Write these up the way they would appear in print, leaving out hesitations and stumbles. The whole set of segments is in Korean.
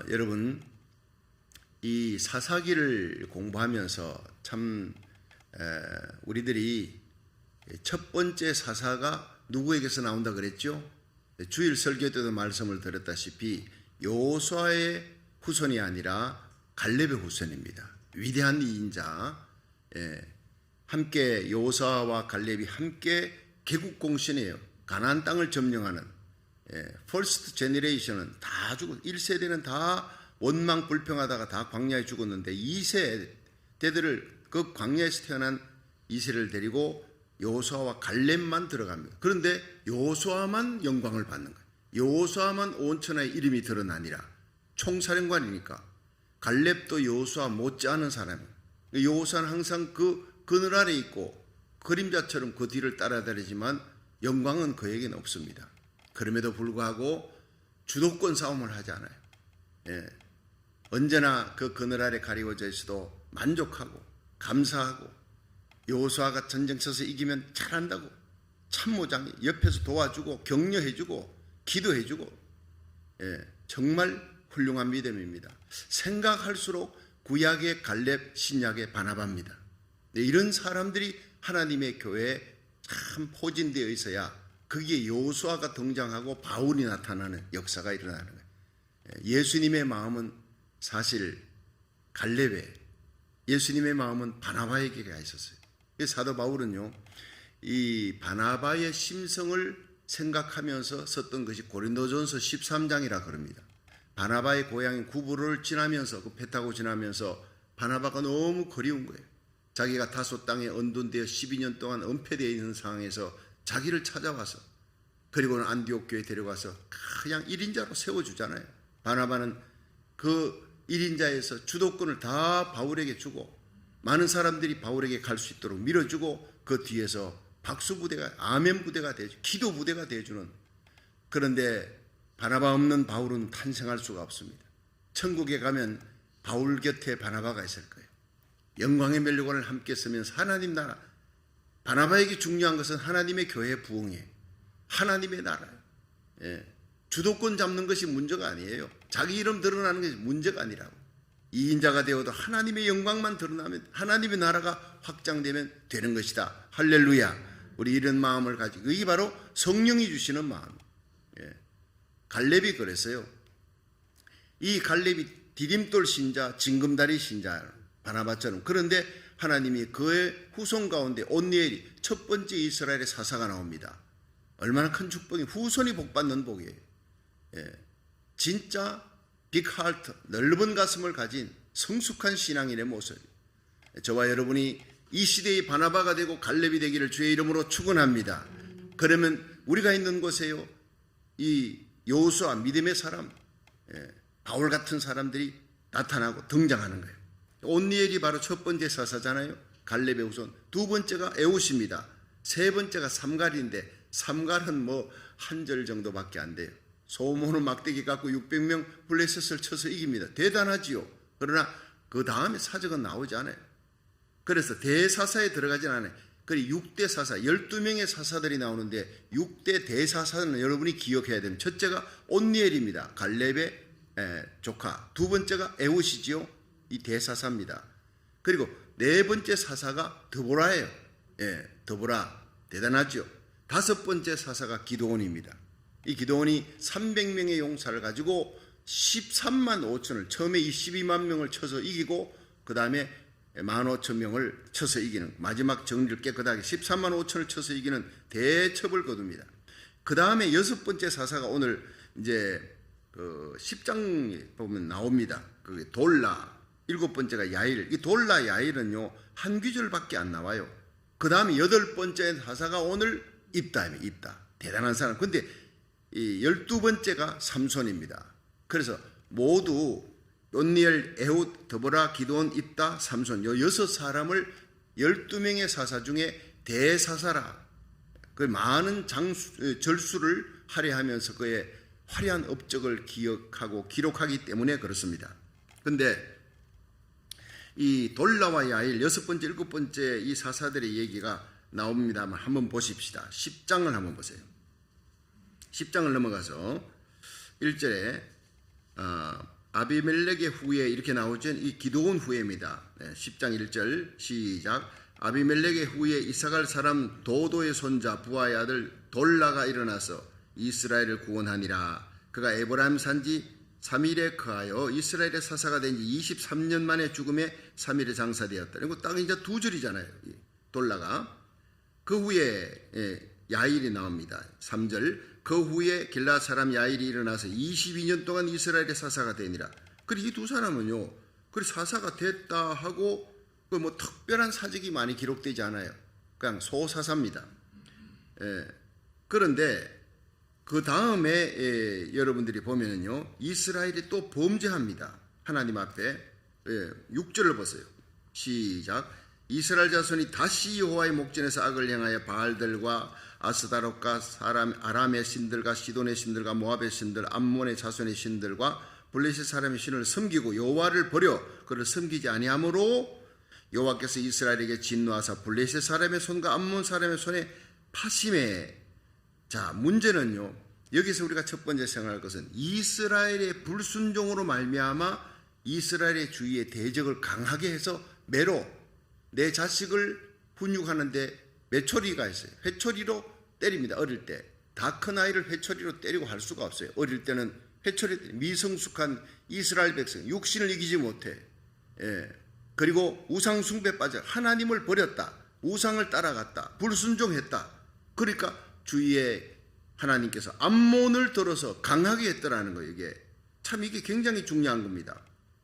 여러분, 이 사사기를 공부하면서 참 우리들이 첫 번째 사사가 누구에게서 나온다 그랬죠? 주일 설교 때도 말씀을 드렸다시피 여호수아의 후손이 아니라 갈렙의 후손입니다. 위대한 이인자, 함께 여호수아와 갈렙이 함께 개국공신이에요. 가나안 땅을 점령하는 퍼스트 제너레이션은 다 죽고 1세대는 다 원망 불평하다가 다 광야에 죽었는데 2세대들을 그 광야에서 태어난 2세를 데리고 여호수아와 갈렙만 들어갑니다. 그런데 여호수아만 영광을 받는 거예요. 여호수아만 온 천하의 이름이 드러나니라. 총사령관이니까. 갈렙도 여호수아 못지않은 사람이에요. 여호수아는 항상 그 그늘 아래 있고 그림자처럼 그 뒤를 따라다니지만 영광은 그에게는 없습니다. 그럼에도 불구하고 주도권 싸움을 하지 않아요. 언제나 그 그늘 아래 가리워져 있어도 만족하고 감사하고 여호수아가 전쟁 쳐서 이기면 잘한다고 참모장이 옆에서 도와주고 격려해주고 기도해주고 정말 훌륭한 믿음입니다. 생각할수록 구약의 갈렙, 신약의 바나바입니다. 이런 사람들이 하나님의 교회에 참 포진되어 있어야 거기에 여호수아가 등장하고 바울이 나타나는 역사가 일어나는 거예요. 예수님의 마음은 사실 갈렙에, 예수님의 마음은 바나바에게 가 있었어요. 사도 바울은요, 이 바나바의 심성을 생각하면서 썼던 것이 고린도전서 13장이라 그럽니다. 바나바의 고향인 구브로를 지나면서 그 배 타고 지나면서 바나바가 너무 그리운 거예요. 자기가 다소 땅에 언둔되어 12년 동안 은폐되어 있는 상황에서 자기를 찾아와서 그리고는 안디옥 교회에 데려가서 그냥 1인자로 세워주잖아요. 바나바는 그 1인자에서 주도권을 다 바울에게 주고 많은 사람들이 바울에게 갈 수 있도록 밀어주고 그 뒤에서 박수 부대가, 아멘 부대가 되어주고 기도 부대가 되어주는. 그런데 바나바 없는 바울은 탄생할 수가 없습니다. 천국에 가면 바울 곁에 바나바가 있을 거예요. 영광의 멸류관을 함께 쓰면서 하나님 나라, 바나바에게 중요한 것은 하나님의 교회 부흥이에요. 하나님의 나라예요. 주도권 잡는 것이 문제가 아니에요. 자기 이름 드러나는 것이 문제가 아니라고. 이인자가 되어도 하나님의 영광만 드러나면 하나님의 나라가 확장되면 되는 것이다. 할렐루야. 우리 이런 마음을 가지고, 이게 바로 성령이 주시는 마음. 갈렙이 그랬어요. 이 갈렙이 디딤돌 신자, 징금다리 신자, 바나바처럼. 그런데 하나님이 그의 후손 가운데 온니엘이 첫 번째 이스라엘의 사사가 나옵니다. 얼마나 큰 축복이, 후손이 복받는 복이에요. 진짜 빅하트, 넓은 가슴을 가진 성숙한 신앙인의 모습. 저와 여러분이 이 시대의 바나바가 되고 갈렙이 되기를 주의 이름으로 축원합니다. 그러면 우리가 있는 곳에요, 이 여호수아 믿음의 사람, 바울 같은 사람들이 나타나고 등장하는 거예요. 온니엘이 바로 첫 번째 사사잖아요. 갈렙의 후손. 두 번째가 에웃입니다. 세 번째가 삼갈인데 삼갈은 한 절 정도밖에 안 돼요. 소모는 막대기 갖고 600명 블레셋을 쳐서 이깁니다. 대단하지요. 그러나 그 다음에 사적은 나오지 않아요. 그래서 대사사에 들어가진 않아요. 그리고 6대 사사, 12명의 사사들이 나오는데 6대 대사사는 여러분이 기억해야 됩니다. 첫째가 온니엘입니다. 갈렙의 조카. 두 번째가 에웃이지요. 이 대사사입니다. 그리고 네 번째 사사가 드보라예요. 드보라. 대단하죠. 다섯 번째 사사가 기드온입니다. 이 기드온이 300명의 용사를 가지고 13만 5천을, 처음에 22만 명을 쳐서 이기고 그 다음에 15,000명을 쳐서 이기는, 마지막 정리를 깨끗하게 13만 5천을 쳐서 이기는 대첩을 거둡니다. 그 다음에 여섯 번째 사사가 오늘 이제 10장 보면 나옵니다. 그게 돌라. 일곱 번째가 야일. 이 돌라 야일은요, 한 귀절밖에 안 나와요. 그 다음에 여덟 번째 사사가 오늘 입다입니다. 입다. 대단한 사람. 근데 이 12번째가 삼손입니다. 그래서 모두 온니엘, 에웃, 드보라, 기드온, 입다, 삼손, 요 여섯 사람을 12명의 사사 중에 대사사라. 그 많은 절수를 할애하면서 그의 화려한 업적을 기억하고 기록하기 때문에 그렇습니다. 근데 이 돌라와 야일, 여섯 번째, 일곱 번째 이 사사들의 얘기가 나옵니다만 한번 보십시다. 10장을 한번 보세요. 10장을 넘어가서 1절에 아비멜렉의 후예 이렇게 나오죠. 이 기드온 후예입니다. 10장 1절 시작. 아비멜렉의 후예 이사갈 사람 도도의 손자 부하의 아들 돌라가 일어나서 이스라엘을 구원하니라. 그가 에브라임 산지 3일에 거하여 이스라엘의 사사가 된 지 23년 만에 죽음에 3일에 장사되었다. 이거 딱 이제 두 절이잖아요. 돌라가. 그 후에 야일이 나옵니다. 3절. 그 후에 길라 사람 야일이 일어나서 22년 동안 이스라엘의 사사가 되니라. 그리고 이 두 사람은요, 그리 사사가 됐다 하고 그 뭐 특별한 사직이 많이 기록되지 않아요. 그냥 소사사입니다. 그런데 그 다음에 여러분들이 보면은요, 이스라엘이 또 범죄합니다. 하나님 앞에 6절을 보세요. 시작. 이스라엘 자손이 다시 여호와의 목전에서 악을 행하여 바알들과 아스다롯과 아람의 신들과 시돈의 신들과 모압의 신들, 암몬의 자손의 신들과 블레셋 사람의 신을 섬기고 여호와를 버려 그를 섬기지 아니하므로 여호와께서 이스라엘에게 진노하사 블레셋 사람의 손과 암몬 사람의 손에 파심해. 자, 문제는요, 여기서 우리가 첫 번째 생각할 것은 이스라엘의 불순종으로 말미암아 이스라엘의 주위에 대적을 강하게 해서 매로 내 자식을 훈육하는데 매초리가 있어요. 회초리로 때립니다. 어릴 때. 다 큰 아이를 회초리로 때리고 할 수가 없어요. 어릴 때는 회초리, 미성숙한 이스라엘 백성, 육신을 이기지 못해. 그리고 우상 숭배 빠져 하나님을 버렸다. 우상을 따라갔다. 불순종했다. 그러니까 주위에 하나님께서 암몬을 들어서 강하게 했더라는 거예요. 이게 굉장히 중요한 겁니다.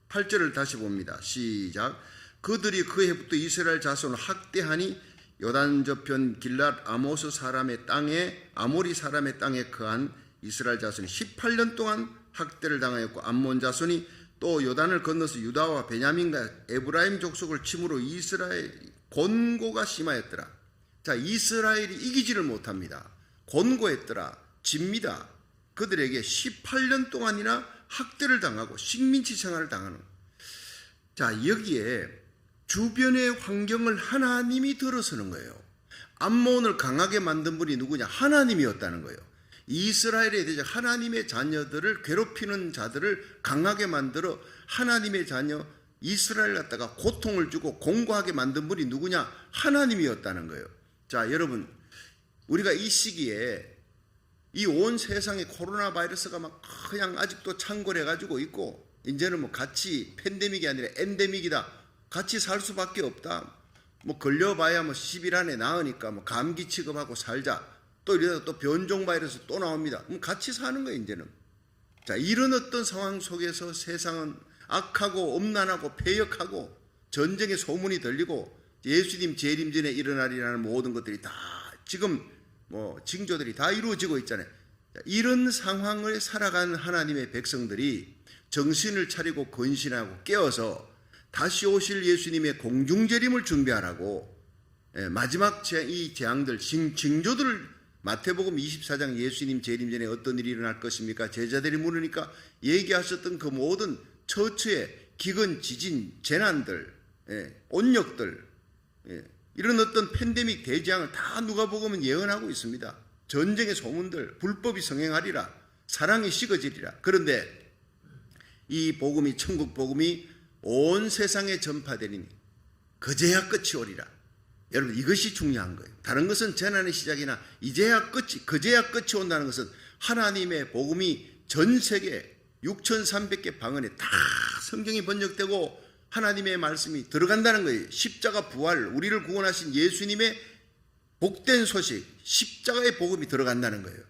8절을 다시 봅니다. 시작. 그들이 그 해부터 이스라엘 자손을 학대하니 요단 저편 길랏 아모스 사람의 땅에 아모리 사람의 땅에 거한 이스라엘 자손이 18년 동안 학대를 당하였고 암몬 자손이 또 요단을 건너서 유다와 베냐민과 에브라임 족속을 침으로 이스라엘 곤고가 심하였더라. 자, 이스라엘이 이기지를 못합니다. 곤고했더라. 집니다. 그들에게 18년 동안이나 학대를 당하고 식민지 생활을 당하는. 자, 여기에 주변의 환경을 하나님이 들어서는 거예요. 암몬을 강하게 만든 분이 누구냐? 하나님이었다는 거예요. 이스라엘에 대해서 하나님의 자녀들을 괴롭히는 자들을 강하게 만들어 하나님의 자녀 이스라엘 갖다가 고통을 주고 공고하게 만든 분이 누구냐? 하나님이었다는 거예요. 자, 여러분, 우리가 이 시기에 이 온 세상에 코로나 바이러스가 막 그냥 아직도 창궐해 가지고 있고, 이제는 뭐 같이 팬데믹이 아니라 엔데믹이다. 같이 살 수밖에 없다. 뭐 걸려봐야 뭐 10일 안에 나으니까 뭐 감기 취급하고 살자. 또 이러다 또 변종 바이러스 또 나옵니다. 같이 사는 거예요, 이제는. 자, 이런 어떤 상황 속에서 세상은 악하고 엄난하고 패역하고 전쟁의 소문이 들리고 예수님 재림 전에 일어나리라는 모든 것들이 다 지금 뭐 징조들이 다 이루어지고 있잖아요. 자, 이런 상황을 살아가는 하나님의 백성들이 정신을 차리고 건신하고 깨어서 다시 오실 예수님의 공중재림을 준비하라고 마지막 이 재앙들, 징조들을 마태복음 24장 예수님 재림 전에 어떤 일이 일어날 것입니까? 제자들이 물으니까 얘기하셨던 그 모든 처처의 기근, 지진, 재난들, 온역들, 이런 어떤 팬데믹 대재앙을 다 누가복음은 예언하고 있습니다. 전쟁의 소문들, 불법이 성행하리라, 사랑이 식어지리라. 그런데 이 복음이, 천국 복음이 온 세상에 전파되리니 그제야 끝이 오리라. 여러분, 이것이 중요한 거예요. 다른 것은 재난의 시작이나 이제야 끝이, 그제야 끝이 온다는 것은 하나님의 복음이 전 세계 6,300개 방언에 다 성경이 번역되고 하나님의 말씀이 들어간다는 거예요. 십자가 부활, 우리를 구원하신 예수님의 복된 소식, 십자가의 복음이 들어간다는 거예요.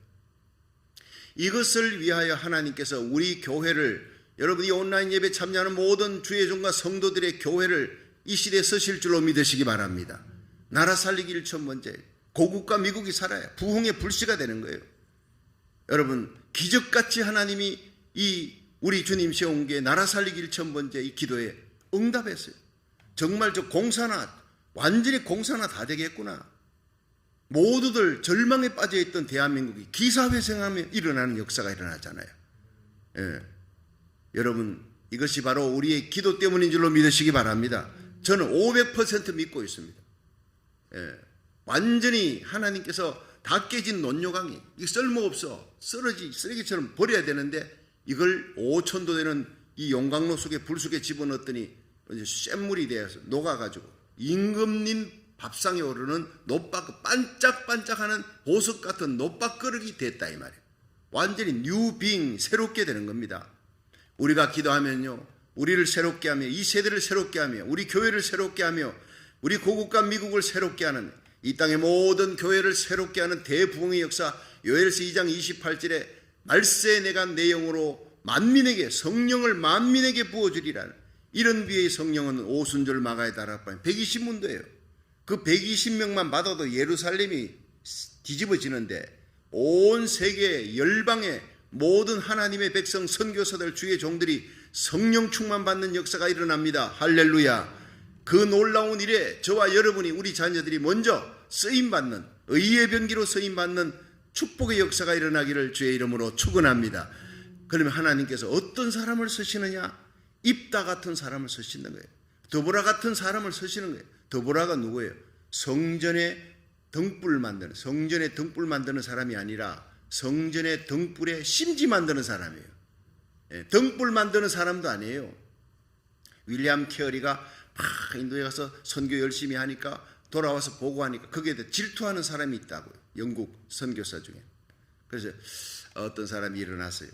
이것을 위하여 하나님께서 우리 교회를, 여러분이 온라인 예배 참여하는 모든 주의 종과 성도들의 교회를 이 시대에 서실 줄로 믿으시기 바랍니다. 나라 살리기 1,000번째, 고국과 미국이 살아야 부흥의 불씨가 되는 거예요. 여러분, 기적같이 하나님이 이 우리 주님 세운 게 나라 살리기 1,000번째 이 기도에 응답했어요. 정말 저 공사나, 완전히 공사나 다 되겠구나. 모두들 절망에 빠져있던 대한민국이 기사회생하며 일어나는 역사가 일어나잖아요. 여러분, 이것이 바로 우리의 기도 때문인 줄로 믿으시기 바랍니다. 저는 500% 믿고 있습니다. 완전히 하나님께서 다 깨진 논요강이, 이 쓸모없어, 쓰레기처럼 버려야 되는데 이걸 5천도 되는 이 용광로 속에 불 속에 집어넣었더니 이제 쇳물이 되어서 녹아가지고 임금님 밥상에 오르는 노밥, 반짝반짝하는 보석 같은 노밥그릇이 됐다 이 말이에요. 완전히 뉴빙, 새롭게 되는 겁니다. 우리가 기도하면요, 우리를 새롭게 하며 이 세대를 새롭게 하며 우리 교회를 새롭게 하며 우리 고국과 미국을 새롭게 하는 이 땅의 모든 교회를 새롭게 하는 대부흥의 역사, 요엘서 2장 28절에 말세 내가 내 영으로 만민에게 성령을 만민에게 부어주리라는 이런 비의 성령은 오순절 마가의 다락방 120문도예요. 그 120명만 받아도 예루살렘이 뒤집어지는데 온 세계 열방의 모든 하나님의 백성 선교사들 주의 종들이 성령 충만 받는 역사가 일어납니다. 할렐루야. 그 놀라운 일에 저와 여러분이 우리 자녀들이 먼저 쓰임받는 의의 변기로 쓰임받는 축복의 역사가 일어나기를 주의 이름으로 축원합니다. 그러면 하나님께서 어떤 사람을 쓰시느냐? 입다 같은 사람을 쓰시는 거예요. 드보라 같은 사람을 쓰시는 거예요. 드보라가 누구예요? 성전의 등불 만드는 사람이 아니라 성전의 등불에 심지 만드는 사람이에요. 등불 만드는 사람도 아니에요. 윌리엄 케어리가 막 인도에 가서 선교 열심히 하니까 돌아와서 보고하니까 거기에 대해 질투하는 사람이 있다고요. 영국 선교사 중에. 그래서 어떤 사람이 일어났어요.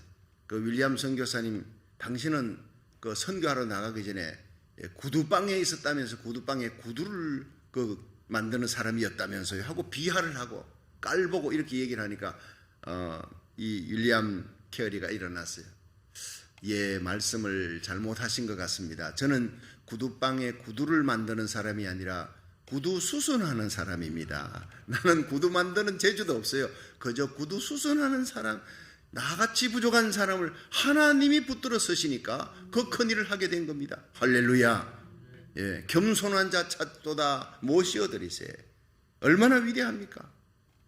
그 윌리엄 선교사님, 당신은 그 선교하러 나가기 전에 구두방에 있었다면서 구두방에 구두를 만드는 사람이었다면서요 하고 비하를 하고 깔보고 이렇게 얘기를 하니까 이 윌리엄 케어리가 일어났어요. 예, 말씀을 잘못하신 것 같습니다. 저는 구두방에 구두를 만드는 사람이 아니라 구두 수선하는 사람입니다. 나는 구두 만드는 재주도 없어요. 그저 구두 수선하는 사람, 나같이 부족한 사람을 하나님이 붙들어 쓰시니까 그 큰 일을 하게 된 겁니다. 할렐루야. 예, 겸손한 자 찾도다 모시어드리세. 얼마나 위대합니까?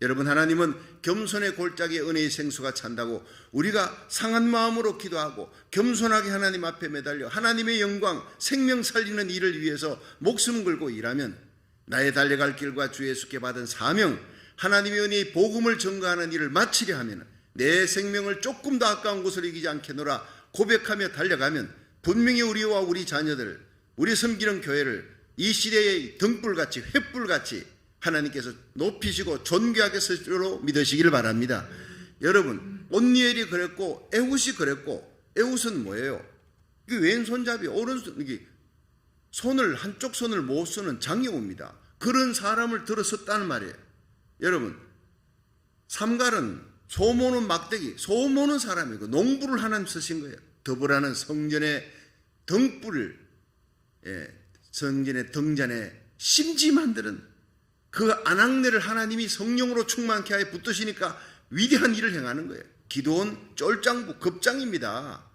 여러분, 하나님은 겸손의 골짜기에 은혜의 생수가 찬다고 우리가 상한 마음으로 기도하고 겸손하게 하나님 앞에 매달려 하나님의 영광, 생명 살리는 일을 위해서 목숨 걸고 일하면 나의 달려갈 길과 주 예수께 받은 사명, 하나님의 은혜의 복음을 전가하는 일을 마치려 하면 내 생명을 조금 더 아까운 곳을 이기지 않겠노라 고백하며 달려가면 분명히 우리와 우리 자녀들, 우리 섬기는 교회를 이 시대의 등불같이 횃불같이 하나님께서 높이시고 존귀하게 쓰시로 믿으시기를 바랍니다. 여러분, 온니엘이 그랬고 에훗이 그랬고, 에훗은 뭐예요? 이게 왼손잡이, 오른손, 이게 손을, 한쪽 손을 못 쓰는 장애우입니다. 그런 사람을 들어섰다는 말이에요. 여러분, 삼갈은 소모는 막대기, 소모는 사람이고 농부를 하나님 쓰신 거예요. 더불어는 성전의 등불을, 성전의 등잔에 심지 만드는 그 안악내를 하나님이 성령으로 충만케 하여 붙드시니까 위대한 일을 행하는 거예요. 기드온 쫄장부 급장입니다.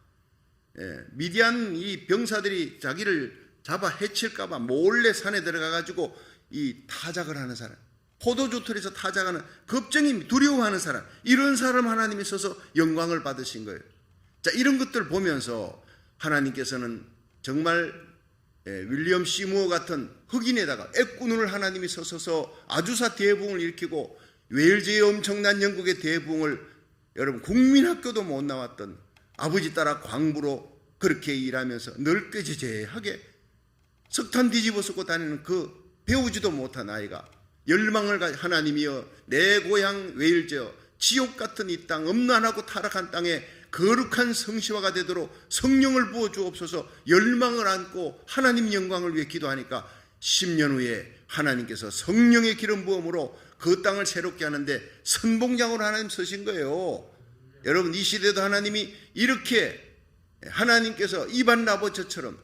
미디안 이 병사들이 자기를 잡아 해칠까봐 몰래 산에 들어가가지고 이 타작을 하는 사람, 포도주틀에서 타작하는 겁쟁이 두려워하는 사람, 이런 사람 하나님이 써서 영광을 받으신 거예요. 자, 이런 것들 보면서 하나님께서는 정말 윌리엄 시무어 같은 흑인에다가 애꾸눈을 하나님이 서서서 아주사 대부흥을 일으키고 웨일즈의 엄청난 영국의 대부흥을, 여러분 국민학교도 못 나왔던 아버지 따라 광부로 그렇게 일하면서 널깨지제하게 석탄 뒤집어 쓰고 다니는 그 배우지도 못한 아이가 열망을 하나님이여 내 고향 웨일즈여 지옥 같은 이 땅, 음란하고 타락한 땅에 거룩한 성시화가 되도록 성령을 부어 주옵소서 열망을 안고 하나님 영광을 위해 기도하니까 10년 후에 하나님께서 성령의 기름 부음으로 그 땅을 새롭게 하는데 선봉장으로 하나님 서신 거예요. 여러분, 이 시대도 하나님이 이렇게 하나님께서 이반 라버처처럼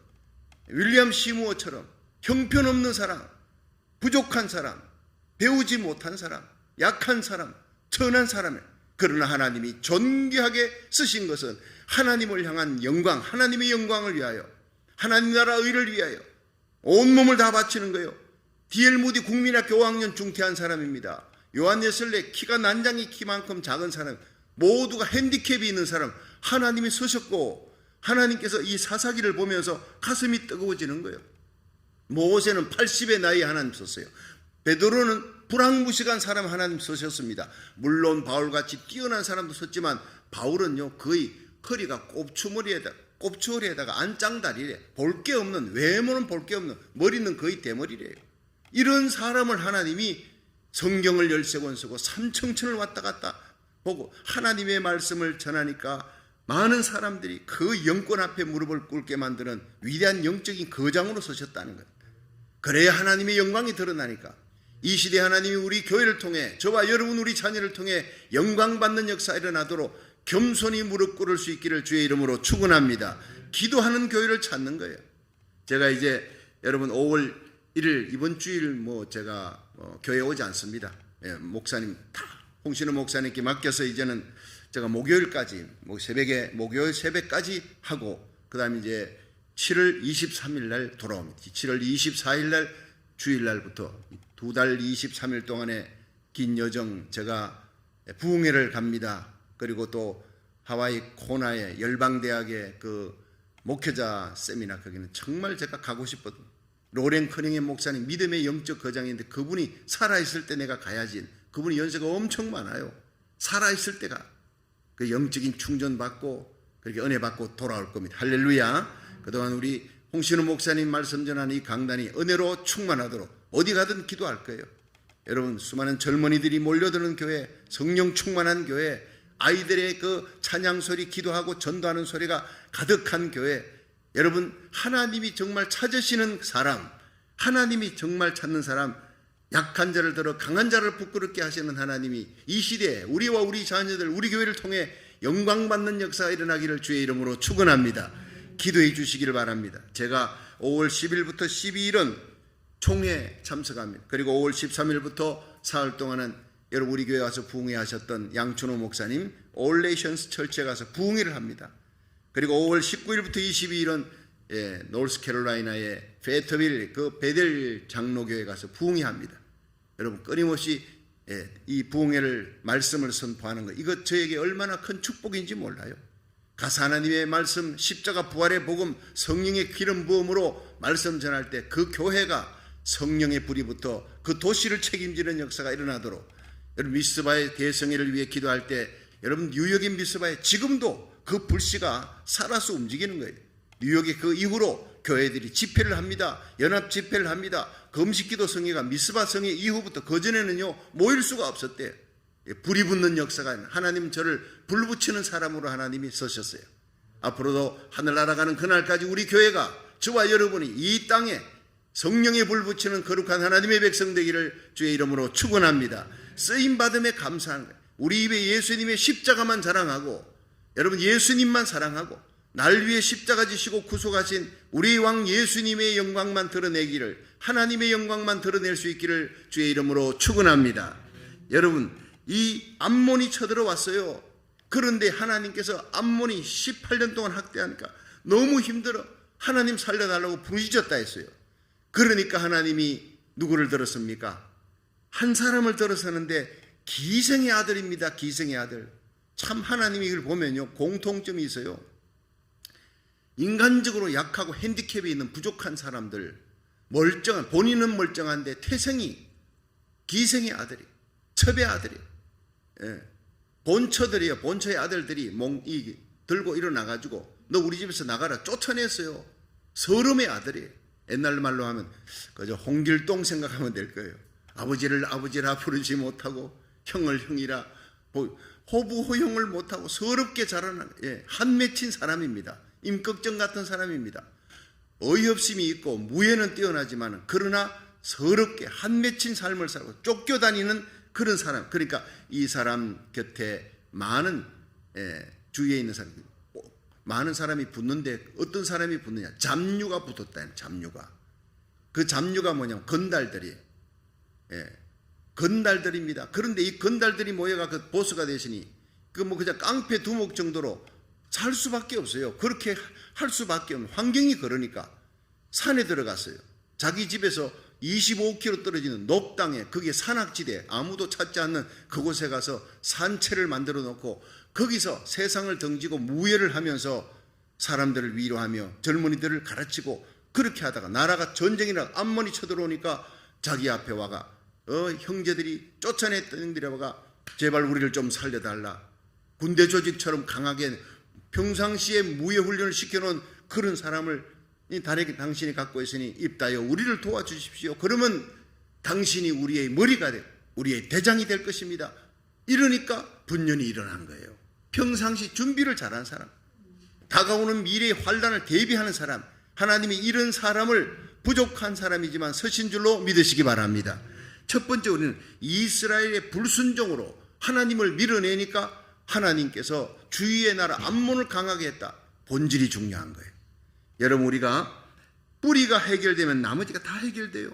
윌리엄 시무어처럼 형편없는 사람, 부족한 사람, 배우지 못한 사람, 약한 사람, 천한 사람을, 그러나 하나님이 존귀하게 쓰신 것은 하나님을 향한 영광, 하나님의 영광을 위하여, 하나님 나라 의를 위하여 온몸을 다 바치는 거예요. D.L. 무디 국민학교 5학년 중퇴한 사람입니다. 요한 웨슬레 키가 난장이 키만큼 작은 사람, 모두가 핸디캡이 있는 사람 하나님이 쓰셨고, 하나님께서 이 사사기를 보면서 가슴이 뜨거워지는 거예요. 모세는 80의 나이에 하나님 썼어요. 베드로는 불황무식한 사람 하나님 쓰셨습니다. 물론 바울같이 뛰어난 사람도 썼지만 바울은요 거의 허리가 꼽추머리에다 꼽초리에다가 안짱다리래. 볼 게 없는, 외모는 볼 게 없는, 머리는 거의 대머리래요. 이런 사람을 하나님이 성경을 13권 쓰고 삼청천을 왔다 갔다 보고 하나님의 말씀을 전하니까 많은 사람들이 그 영권 앞에 무릎을 꿇게 만드는 위대한 영적인 거장으로 서셨다는 거예요. 그래야 하나님의 영광이 드러나니까 이 시대 하나님이 우리 교회를 통해 저와 여러분 우리 자녀를 통해 영광받는 역사 일어나도록 겸손히 무릎 꿇을 수 있기를 주의 이름으로 축원합니다. 기도하는 교회를 찾는 거예요. 제가 이제 여러분 5월 1일 이번 주일 제가 교회에 오지 않습니다. 목사님 다 홍신호 목사님께 맡겨서 이제는 제가 목요일까지 목요일 새벽까지 하고 그다음에 이제 7월 23일 날 돌아옵니다. 7월 24일 날 주일 날부터 2달 23일 동안의 긴 여정 제가 부흥회를 갑니다. 그리고 또 하와이 코나의 열방대학의 그 목회자 세미나 거기는 정말 제가 가고 싶거든요. 로렌 커닝의 목사님 믿음의 영적 거장인데 그분이 살아있을 때 내가 가야지. 그분이 연세가 엄청 많아요. 살아있을 때가 그 영적인 충전받고 그렇게 은혜 받고 돌아올 겁니다. 할렐루야. 그동안 우리 홍신호 목사님 말씀 전하는 이 강단이 은혜로 충만하도록 어디 가든 기도할 거예요. 여러분 수많은 젊은이들이 몰려드는 교회, 성령 충만한 교회, 아이들의 그 찬양 소리, 기도하고 전도하는 소리가 가득한 교회, 여러분 하나님이 정말 찾으시는 사람, 하나님이 정말 찾는 사람, 약한 자를 들어 강한 자를 부끄럽게 하시는 하나님이 이 시대에 우리와 우리 자녀들, 우리 교회를 통해 영광받는 역사가 일어나기를 주의 이름으로 축원합니다. 기도해 주시기를 바랍니다. 제가 5월 10일부터 12일은 총회 참석합니다. 그리고 5월 13일부터 사흘 동안은 여러분 우리 교회 와서 부흥회 하셨던 양춘호 목사님 올레이션스 철치에 가서 부흥회를 합니다. 그리고 5월 19일부터 22일은 노스캐롤라이나의 페터빌 그 베델 장로교회 가서 부흥회 합니다. 여러분 끊임없이 이 부흥회를 말씀을 선포하는 거 이거 저에게 얼마나 큰 축복인지 몰라요. 가서 하나님의 말씀 십자가 부활의 복음 성령의 기름 부음으로 말씀 전할 때 그 교회가 성령의 불이 붙어 그 도시를 책임지는 역사가 일어나도록 여러분 미스바의 대성회를 위해 기도할 때 여러분 뉴욕의 미스바에 지금도 그 불씨가 살아서 움직이는 거예요. 뉴욕의 그 이후로 교회들이 집회를 합니다. 연합 집회를 합니다. 금식기도 성회가 미스바 성회 이후부터 그전에는요 모일 수가 없었대요. 불이 붙는 역사가 하나님은 저를 불 붙이는 사람으로 하나님이 서셨어요. 앞으로도 하늘 날아가는 그날까지 우리 교회가 저와 여러분이 이 땅에 성령의 불 붙이는 거룩한 하나님의 백성 되기를 주의 이름으로 축원합니다. 쓰임받음에 감사하는 거예요. 우리 입에 예수님의 십자가만 자랑하고 여러분 예수님만 사랑하고 날 위해 십자가 지시고 구속하신 우리 왕 예수님의 영광만 드러내기를 하나님의 영광만 드러낼 수 있기를 주의 이름으로 축원합니다. 여러분 이 암몬이 쳐들어왔어요. 그런데 하나님께서 암몬이 18년 동안 학대하니까 너무 힘들어 하나님 살려달라고 부르짖었다 했어요. 그러니까 하나님이 누구를 들었습니까? 한 사람을 들어서는데 기생의 아들입니다. 기생의 아들. 참 하나님이 이걸 보면요 공통점이 있어요. 인간적으로 약하고 핸디캡이 있는 부족한 사람들, 멀쩡한 본인은 멀쩡한데 태생이 기생의 아들이 첩의 아들이 본처들이요. 본처의 아들들이 들고 일어나가지고 너 우리 집에서 나가라 쫓아냈어요. 서름의 아들이에요. 옛날 말로 하면 그저 홍길동 생각하면 될 거예요. 아버지를 아버지라 부르지 못하고 형을 형이라 호부호형을 못하고 서럽게 자라난 한 맺힌 사람입니다. 임꺽정 같은 사람입니다. 어이없음이 있고 무예는 뛰어나지만 그러나 서럽게 한 맺힌 삶을 살고 쫓겨다니는 그런 사람. 그러니까 이 사람 곁에 많은 주위에 있는 사람 많은 사람이 붙는데 어떤 사람이 붙느냐? 잡류가 붙었다. 잡류가. 그 잡류가 뭐냐면 건달들이에요. 건달들입니다. 그런데 이 건달들이 모여가 그 보스가 되시니 그냥 깡패 두목 정도로 살 수밖에 없어요. 그렇게 할 수밖에 없는 환경이 그러니까 산에 들어갔어요. 자기 집에서 25km 떨어지는 녹당에 그게 산악지대 아무도 찾지 않는 그곳에 가서 산채를 만들어 놓고 거기서 세상을 등지고 무예를 하면서 사람들을 위로하며 젊은이들을 가르치고 그렇게 하다가 나라가 전쟁이라 암몬이 쳐들어오니까 자기 앞에 와가 형제들이 쫓아냈던 형들이 와가 제발 우리를 좀 살려달라. 군대 조직처럼 강하게 평상시에 무예 훈련을 시켜놓은 그런 사람을 당신이 갖고 있으니 입다여 우리를 도와주십시오. 그러면 당신이 우리의 머리가 되고 우리의 대장이 될 것입니다. 이러니까 분연이 일어난 거예요. 평상시 준비를 잘한 사람, 다가오는 미래의 환란을 대비하는 사람, 하나님이 이런 사람을 부족한 사람이지만 서신 줄로 믿으시기 바랍니다. 첫 번째, 우리는 이스라엘의 불순종으로 하나님을 밀어내니까 하나님께서 주위의 나라 암몬을 강하게 했다. 본질이 중요한 거예요. 여러분, 우리가 뿌리가 해결되면 나머지가 다 해결돼요.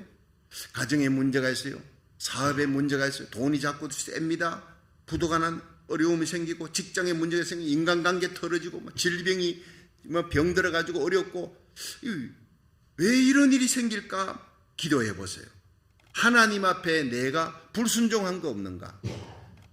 가정에 문제가 있어요. 사업에 문제가 있어요. 돈이 자꾸 셉니다. 부도가 난 어려움이 생기고, 직장에 문제가 생기고, 인간관계 틀어지고, 질병이 병 들어가지고 어렵고, 왜 이런 일이 생길까? 기도해 보세요. 하나님 앞에 내가 불순종한 거 없는가?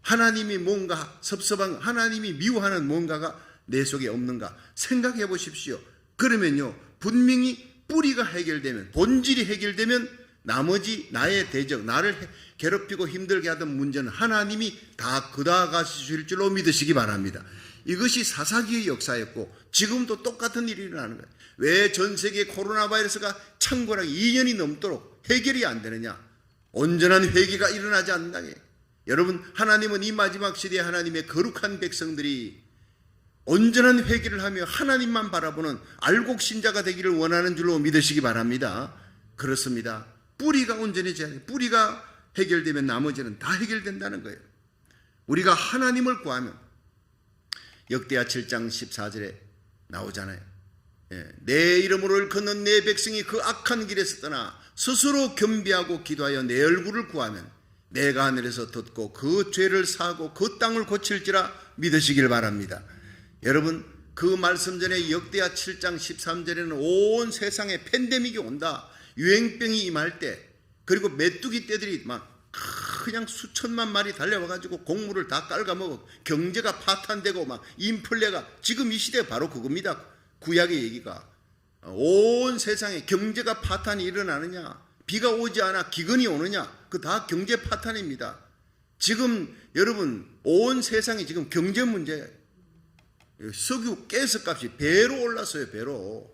하나님이 뭔가 섭섭한, 하나님이 미워하는 뭔가가 내 속에 없는가? 생각해 보십시오. 그러면요, 분명히 뿌리가 해결되면, 본질이 해결되면 나머지 나의 대적, 나를 괴롭히고 힘들게 하던 문제는 하나님이 다 그다가실 줄로 믿으시기 바랍니다. 이것이 사사기의 역사였고 지금도 똑같은 일이 일어나는 거예요. 왜 전 세계 코로나 바이러스가 창궐하기 2년이 넘도록 해결이 안 되느냐? 온전한 회개가 일어나지 않는다. 여러분, 하나님은 이 마지막 시대에 하나님의 거룩한 백성들이 온전한 회개를 하며 하나님만 바라보는 알곡 신자가 되기를 원하는 줄로 믿으시기 바랍니다. 그렇습니다. 뿌리가 온전해져야 돼요. 뿌리가 해결되면 나머지는 다 해결된다는 거예요. 우리가 하나님을 구하면 역대하 7장 14절에 나오잖아요. 내 이름으로 일컫는 내 백성이 그 악한 길에서 떠나 스스로 겸비하고 기도하여 내 얼굴을 구하면 내가 하늘에서 듣고 그 죄를 사하고 그 땅을 고칠지라 믿으시길 바랍니다. 여러분, 그 말씀 전에 역대하 7장 13절에는 온 세상에 팬데믹이 온다, 유행병이 임할 때, 그리고 메뚜기 떼들이 막 그냥 수천만 마리 달려와가지고 곡물을 다 깔아먹어, 경제가 파탄되고 막 인플레가, 지금 이 시대 바로 그겁니다. 구약의 얘기가 온 세상에 경제가 파탄이 일어나느냐, 비가 오지 않아 기근이 오느냐, 그 다 경제 파탄입니다. 지금 여러분, 온 세상이 지금 경제 문제예요. 석유, 가스값이 배로 올랐어요. 배로.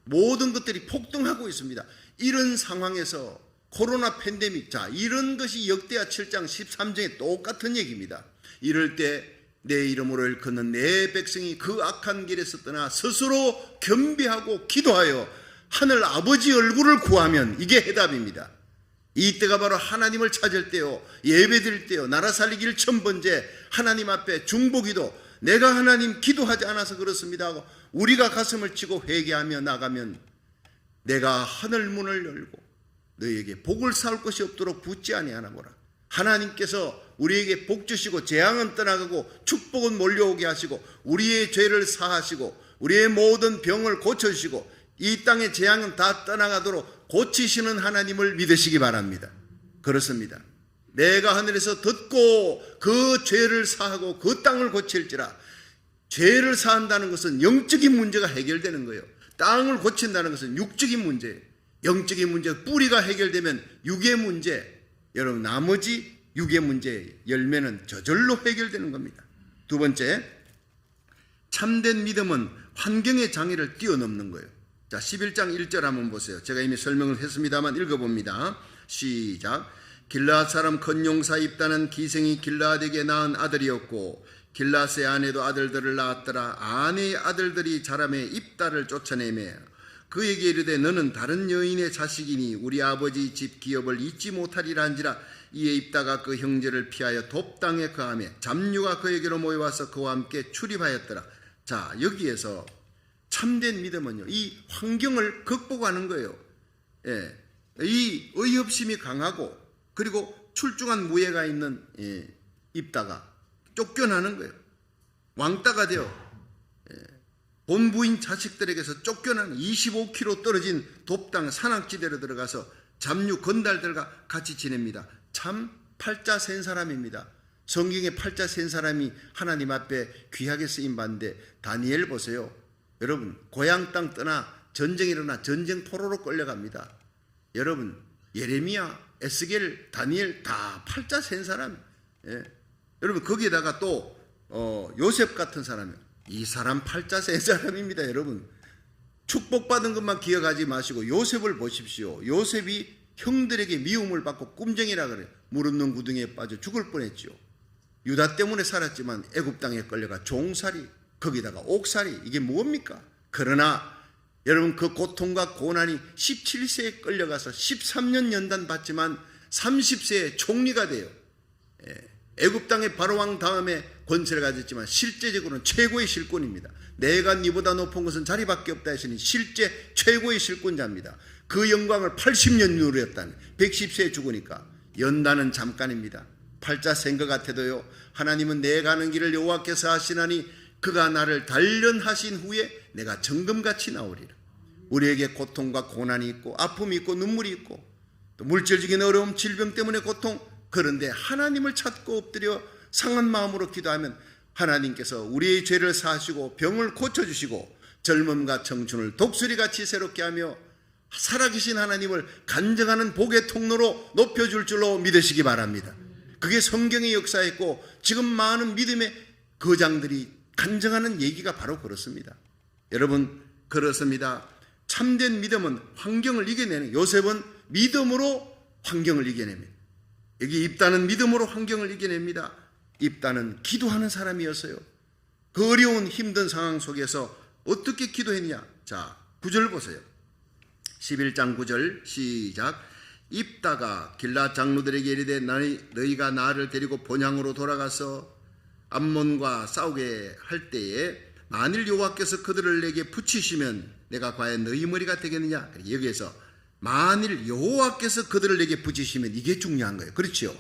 모든 것들이 폭등하고 있습니다. 이런 상황에서 코로나 팬데믹, 자, 이런 것이 역대하 7장 13절에 똑같은 얘기입니다. 이럴 때 내 이름으로 일컫는 내 백성이 그 악한 길에서 떠나 스스로 겸비하고 기도하여 하늘 아버지 얼굴을 구하면, 이게 해답입니다. 이때가 바로 하나님을 찾을 때요, 예배드릴 때요, 나라 살리기를 천 번째 하나님 앞에 중보기도, 내가 하나님 기도하지 않아서 그렇습니다 하고 우리가 가슴을 치고 회개하며 나가면 내가 하늘 문을 열고 너희에게 복을 쌓을 것이 없도록 붙지 아니하나 보라. 하나님께서 우리에게 복 주시고 재앙은 떠나가고 축복은 몰려오게 하시고 우리의 죄를 사하시고 우리의 모든 병을 고쳐주시고 이 땅의 재앙은 다 떠나가도록 고치시는 하나님을 믿으시기 바랍니다. 그렇습니다. 내가 하늘에서 듣고 그 죄를 사하고 그 땅을 고칠지라. 죄를 사한다는 것은 영적인 문제가 해결되는 거예요. 땅을 고친다는 것은 육적인 문제예요. 영적인 문제, 뿌리가 해결되면 육의 문제, 여러분 나머지 육의 문제의 열매는 저절로 해결되는 겁니다. 두 번째, 참된 믿음은 환경의 장애를 뛰어넘는 거예요. 자, 11장 1절 한번 보세요. 제가 이미 설명을 했습니다만 읽어봅니다. 시작. 길라앗 사람 건용사 입다는 기생이 길라앗에게 낳은 아들이었고 길라앗의 아내도 아들들을 낳았더라. 아내의 아들들이 자라매 입다를 쫓아내매 그에게 이르되 너는 다른 여인의 자식이니 우리 아버지 집 기업을 잊지 못하리라 한지라. 이에 입다가 그 형제를 피하여 돕당에 거하며 잡류가 그에게로 모여와서 그와 함께 출입하였더라. 자, 여기에서 참된 믿음은요, 이 환경을 극복하는 거예요. 이 의협심이 강하고 그리고 출중한 무예가 있는 입다가 쫓겨나는 거예요. 왕따가 되어 본부인 자식들에게서 쫓겨난 25km 떨어진 돕당 산악지대로 들어가서 잡류 건달들과 같이 지냅니다. 참 팔자 센 사람입니다. 성경에 팔자 센 사람이 하나님 앞에 귀하게 쓰임받는데 다니엘 보세요. 여러분, 고향 땅 떠나 전쟁이 일어나 전쟁 포로로 끌려갑니다. 여러분, 예레미야, 에스겔, 다니엘 다 팔자 센 사람. 여러분, 거기에다가 또 요셉 같은 사람이에요. 이 사람 팔자 센 사람입니다. 여러분, 축복받은 것만 기억하지 마시고 요셉을 보십시오. 요셉이 형들에게 미움을 받고 꼼정이라 그래요. 물 없는 구덩이에 빠져 죽을 뻔했죠. 유다 때문에 살았지만 애굽 땅에 끌려가 종살이, 거기다가 옥살이, 이게 뭡니까? 그러나 여러분, 그 고통과 고난이 17세에 끌려가서 13년 연단 받지만 30세에 총리가 돼요. 애굽 땅의 바로왕 다음에 권세를 가졌지만 실제적으로는 최고의 실권입니다. 내가 니보다 높은 것은 자리밖에 없다 했으니 실제 최고의 실권자입니다. 그 영광을 80년 누렸다는, 110세에 죽으니까. 연단은 잠깐입니다. 팔자 센 것 같아도요, 하나님은 내 가는 길을 여호와께서 하시나니 그가 나를 단련하신 후에 내가 정금같이 나오리라. 우리에게 고통과 고난이 있고 아픔이 있고 눈물이 있고 또 물질적인 어려움, 질병 때문에 고통, 그런데 하나님을 찾고 엎드려 상한 마음으로 기도하면 하나님께서 우리의 죄를 사하시고 병을 고쳐주시고 젊음과 청춘을 독수리같이 새롭게 하며 살아계신 하나님을 간증하는 복의 통로로 높여줄 줄로 믿으시기 바랍니다. 그게 성경의 역사였고 지금 많은 믿음의 거장들이 간증하는 얘기가 바로 그렇습니다. 여러분, 그렇습니다. 참된 믿음은 환경을 이겨내는, 요셉은 믿음으로 환경을 이겨냅니다. 여기 입다는 믿음으로 환경을 이겨냅니다. 입다는 기도하는 사람이었어요. 그 어려운 힘든 상황 속에서 어떻게 기도했냐? 자, 9절 보세요. 11장 9절 시작. 입다가 길라 장로들에게 이르되 너희가 나를 데리고 본향으로 돌아가서 암몬과 싸우게 할 때에 만일 여호와께서 그들을 내게 붙이시면 내가 과연 너희 머리가 되겠느냐? 여기에서 만일 여호와께서 그들을 내게 붙이시면, 이게 중요한 거예요. 그렇죠?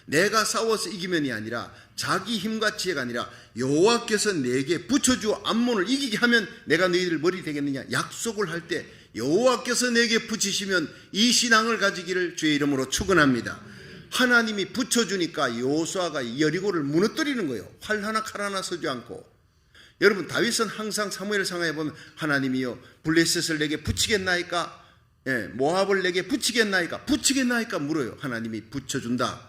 내가 싸워서 이기면이 아니라 자기 힘과 지혜가 아니라 여호와께서 내게 붙여주어 암몬을 이기게 하면 내가 너희들 머리 되겠느냐? 약속을 할 때 여호와께서 내게 붙이시면 이 신앙을 가지기를 주의 이름으로 축원합니다. 하나님이 붙여주니까 여호수아가 여리고를 무너뜨리는 거예요. 활 하나 칼 하나 서지 않고. 여러분, 다윗은 항상 사무엘 상하에 보면 하나님이여 블레셋을 내게 붙이겠나이까? 모압을 내게 붙이겠나이까? 붙이겠나이까? 물어요. 하나님이 붙여준다.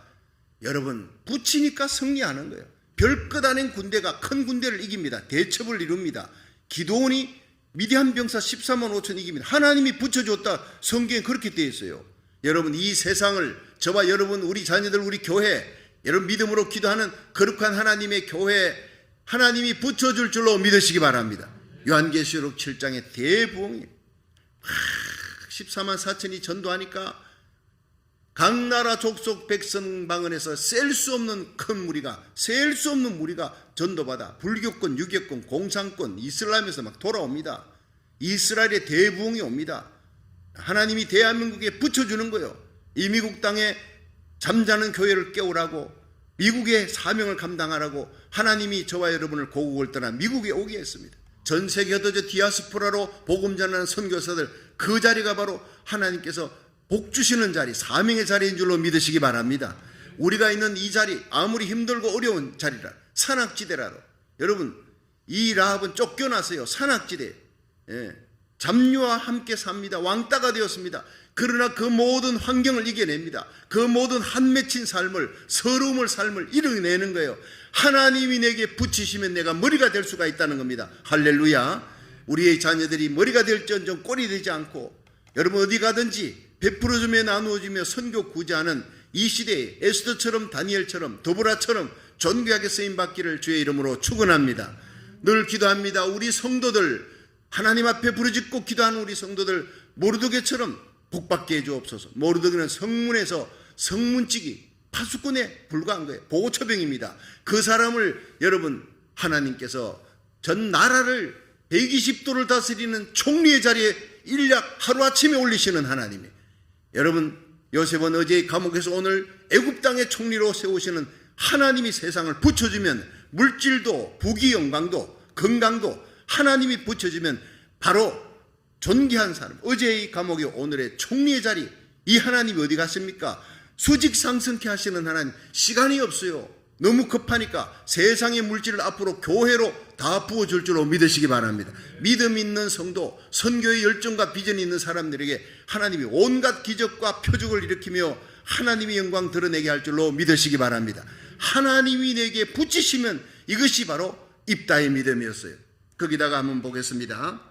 여러분, 붙이니까 승리하는 거예요. 별것 아닌 군대가 큰 군대를 이깁니다. 대첩을 이룹니다. 기드온이 미디안 병사 14만 5천 이깁니다. 하나님이 붙여줬다. 성경에 그렇게 되어 있어요. 여러분, 이 세상을, 저와 여러분, 우리 자녀들, 우리 교회, 여러분 믿음으로 기도하는 거룩한 하나님의 교회, 하나님이 붙여줄 줄로 믿으시기 바랍니다. 요한계시록 7장의 대부흥이 14만 4천이 전도하니까 각 나라 족속 백성 방언에서 셀 수 없는 큰 무리가, 셀 수 없는 무리가 전도받아 불교권, 유교권, 공산권, 이슬람에서 막 돌아옵니다. 이스라엘의 대부흥이 옵니다. 하나님이 대한민국에 붙여주는 거예요. 이 미국 땅에 잠자는 교회를 깨우라고, 미국의 사명을 감당하라고 하나님이 저와 여러분을 고국을 떠나 미국에 오게 했습니다. 전 세계 흩어져 디아스포라로 복음 전하는 선교사들, 그 자리가 바로 하나님께서 복 주시는 자리, 사명의 자리인 줄로 믿으시기 바랍니다. 우리가 있는 이 자리, 아무리 힘들고 어려운 자리라, 산악지대라도, 여러분, 이 라합은 쫓겨났어요. 산악지대, 잡류와 함께 삽니다. 왕따가 되었습니다. 그러나 그 모든 환경을 이겨냅니다. 그 모든 한 맺힌 삶을, 서러움을, 삶을 이겨내는 거예요. 하나님이 내게 붙이시면 내가 머리가 될 수가 있다는 겁니다. 할렐루야. 우리의 자녀들이 머리가 될지언정 꼴이 되지 않고, 여러분 어디 가든지 베풀어주며 나누어주며 선교 구제하는 이 시대에 에스더처럼, 다니엘처럼, 도보라처럼 존귀하게 쓰임받기를 주의 이름으로 축원합니다. 늘 기도합니다. 우리 성도들, 하나님 앞에 부르짖고 기도하는 우리 성도들 모르드게처럼 복받게 해주옵소서. 모르드게는 성문에서 성문찍이 파수꾼에 불과한 거예요. 보호처병입니다. 그 사람을 여러분 하나님께서 전 나라를 120도를 다스리는 총리의 자리에 일약 하루아침에 올리시는 하나님이, 여러분 요셉은 어제 감옥에서 오늘 애굽 땅의 총리로 세우시는 하나님이 세상을 붙여주면 물질도 부귀 영광도 건강도 하나님이 붙여주면 바로 존귀한 사람, 어제의 감옥이 오늘의 총리의 자리, 이 하나님이 어디 갔습니까? 수직 상승케 하시는 하나님, 시간이 없어요. 너무 급하니까 세상의 물질을 앞으로 교회로 다 부어줄 줄로 믿으시기 바랍니다. 믿음 있는 성도, 선교의 열정과 비전이 있는 사람들에게 하나님이 온갖 기적과 표적을 일으키며 하나님의 영광 드러내게 할 줄로 믿으시기 바랍니다. 하나님이 내게 붙이시면 이것이 바로 입다의 믿음이었어요. 거기다가 한번 보겠습니다.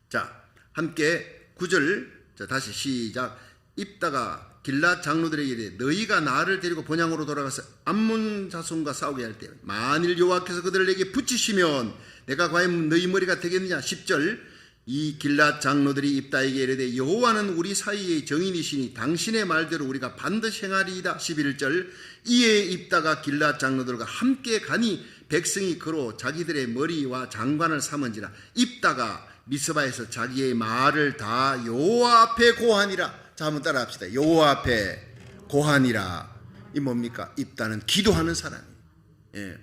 자, 함께 9절, 자, 다시 시작. 입다가 길앗 장로들에게 이르되 너희가 나를 데리고 본향으로 돌아가서 암몬 자손과 싸우게 할 때 만일 여호와께서 그들을 내게 붙이시면 내가 과연 너희 머리가 되겠느냐. 10절. 이 길앗 장로들이 입다에게 이르되 여호와는 우리 사이의 정인이시니 당신의 말대로 우리가 반드시 행하리이다. 11절. 이에 입다가 길앗 장로들과 함께 가니 백성이 그로 자기들의 머리와 장관을 삼은지라. 입다가 미스바에서 자기의 말을 다 여호와 앞에 고하니라. 자, 한번 따라 합시다. 여호와 앞에 고하니라. 이 뭡니까? 입다는 기도하는 사람이에요. 예.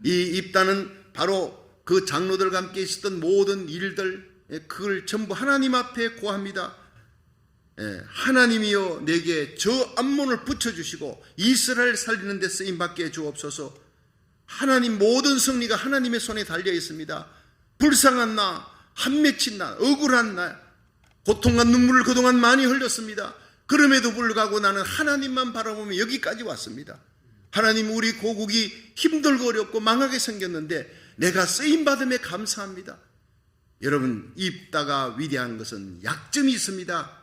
이 입다는 바로 그 장로들과 함께 있었던 모든 일들, 그걸 전부 하나님 앞에 고합니다. 예. 하나님이여 내게 저 암몬을 붙여주시고 이스라엘 살리는 데 쓰임받게 주옵소서. 하나님 모든 승리가 하나님의 손에 달려 있습니다. 불쌍한 나, 한 맺힌 나, 억울한 나, 고통과 눈물을 그동안 많이 흘렸습니다. 그럼에도 불구하고 나는 하나님만 바라보며 여기까지 왔습니다. 하나님, 우리 고국이 힘들고 어렵고 망하게 생겼는데 내가 쓰임받음에 감사합니다. 여러분, 입다가 위대한 것은 약점이 있습니다.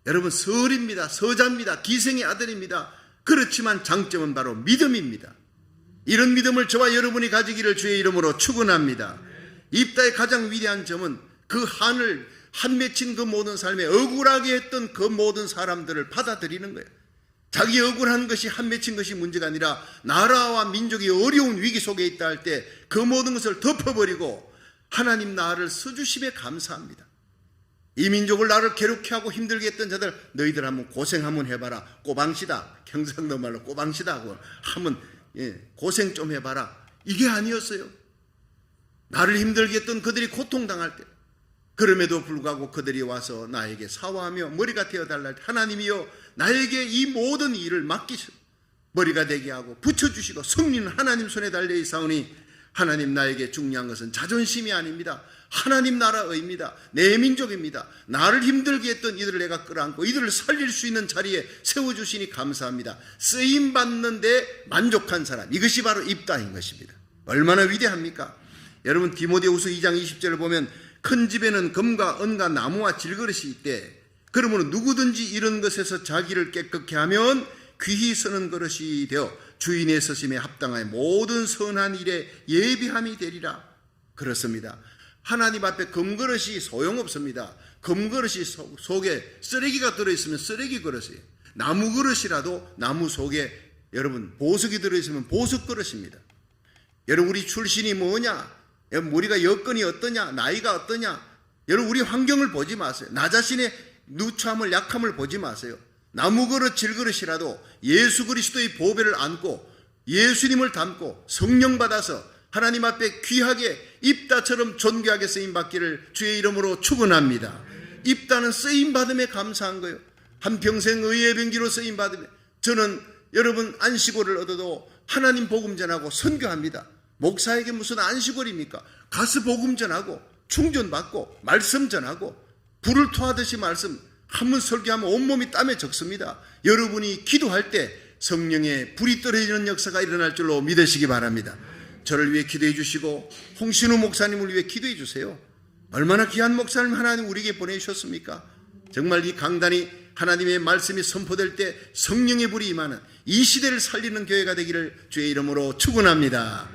여러분, 설입니다. 서자입니다. 기생의 아들입니다. 그렇지만 장점은 바로 믿음입니다. 이런 믿음을 저와 여러분이 가지기를 주의 이름으로 축원합니다. 입다의 가장 위대한 점은 그 한을 한 맺힌 그 모든 삶에 억울하게 했던 그 모든 사람들을 받아들이는 거예요. 자기 억울한 것이 한 맺힌 것이 문제가 아니라 나라와 민족이 어려운 위기 속에 있다 할 때 그 모든 것을 덮어버리고 하나님 나를 써주심에 감사합니다. 이 민족을 나를 괴롭게 하고 힘들게 했던 자들, 너희들 한번 고생 한번 해봐라. 꼬방시다. 경상도 말로 꼬방시다 하고 한번 고생 좀 해봐라. 이게 아니었어요. 나를 힘들게 했던 그들이 고통당할 때, 그럼에도 불구하고 그들이 와서 나에게 사과하며 머리가 되어달라 할 때 하나님이여 나에게 이 모든 일을 맡기시고 머리가 되게 하고 붙여주시고 승리는 하나님 손에 달려 있사오니 하나님, 나에게 중요한 것은 자존심이 아닙니다. 하나님 나라의입니다. 내 민족입니다. 나를 힘들게 했던 이들을 내가 끌어안고 이들을 살릴 수 있는 자리에 세워주시니 감사합니다. 쓰임받는데 만족한 사람, 이것이 바로 입다인 것입니다. 얼마나 위대합니까? 여러분, 디모데후서 2장 20절을 보면 큰 집에는 금과 은과 나무와 질그릇이 있대. 그러므로 누구든지 이런 것에서 자기를 깨끗게 하면 귀히 쓰는 그릇이 되어 주인의 서심에 합당하여 모든 선한 일에 예비함이 되리라. 그렇습니다. 하나님 앞에 금그릇이 소용없습니다. 금그릇이 속에 쓰레기가 들어있으면 쓰레기 그릇이에요. 나무 그릇이라도 나무 속에 여러분 보석이 들어있으면 보석 그릇입니다. 여러분, 우리 출신이 뭐냐? 여러분, 우리가 여건이 어떠냐? 나이가 어떠냐? 여러분, 우리 환경을 보지 마세요. 나 자신의 누추함을, 약함을 보지 마세요. 나무 그릇, 질그릇이라도 예수 그리스도의 보배를 안고 예수님을 담고 성령 받아서 하나님 앞에 귀하게 입다처럼 존귀하게 쓰임받기를 주의 이름으로 축원합니다. 입다는 쓰임받음에 감사한 거예요. 한평생 의의 병기로 쓰임받으며 저는 여러분 안식월을 얻어도 하나님 복음 전하고 선교합니다. 목사에게 무슨 안식월입니까? 가서 복음 전하고 충전받고 말씀 전하고 불을 토하듯이 말씀 한번 설교하면 온몸이 땀에 적습니다. 여러분이 기도할 때 성령의 불이 떨어지는 역사가 일어날 줄로 믿으시기 바랍니다. 저를 위해 기도해 주시고 홍신우 목사님을 위해 기도해 주세요. 얼마나 귀한 목사님 하나님 우리에게 보내주셨습니까? 정말 이 강단이 하나님의 말씀이 선포될 때 성령의 불이 임하는 이 시대를 살리는 교회가 되기를 주의 이름으로 축원합니다.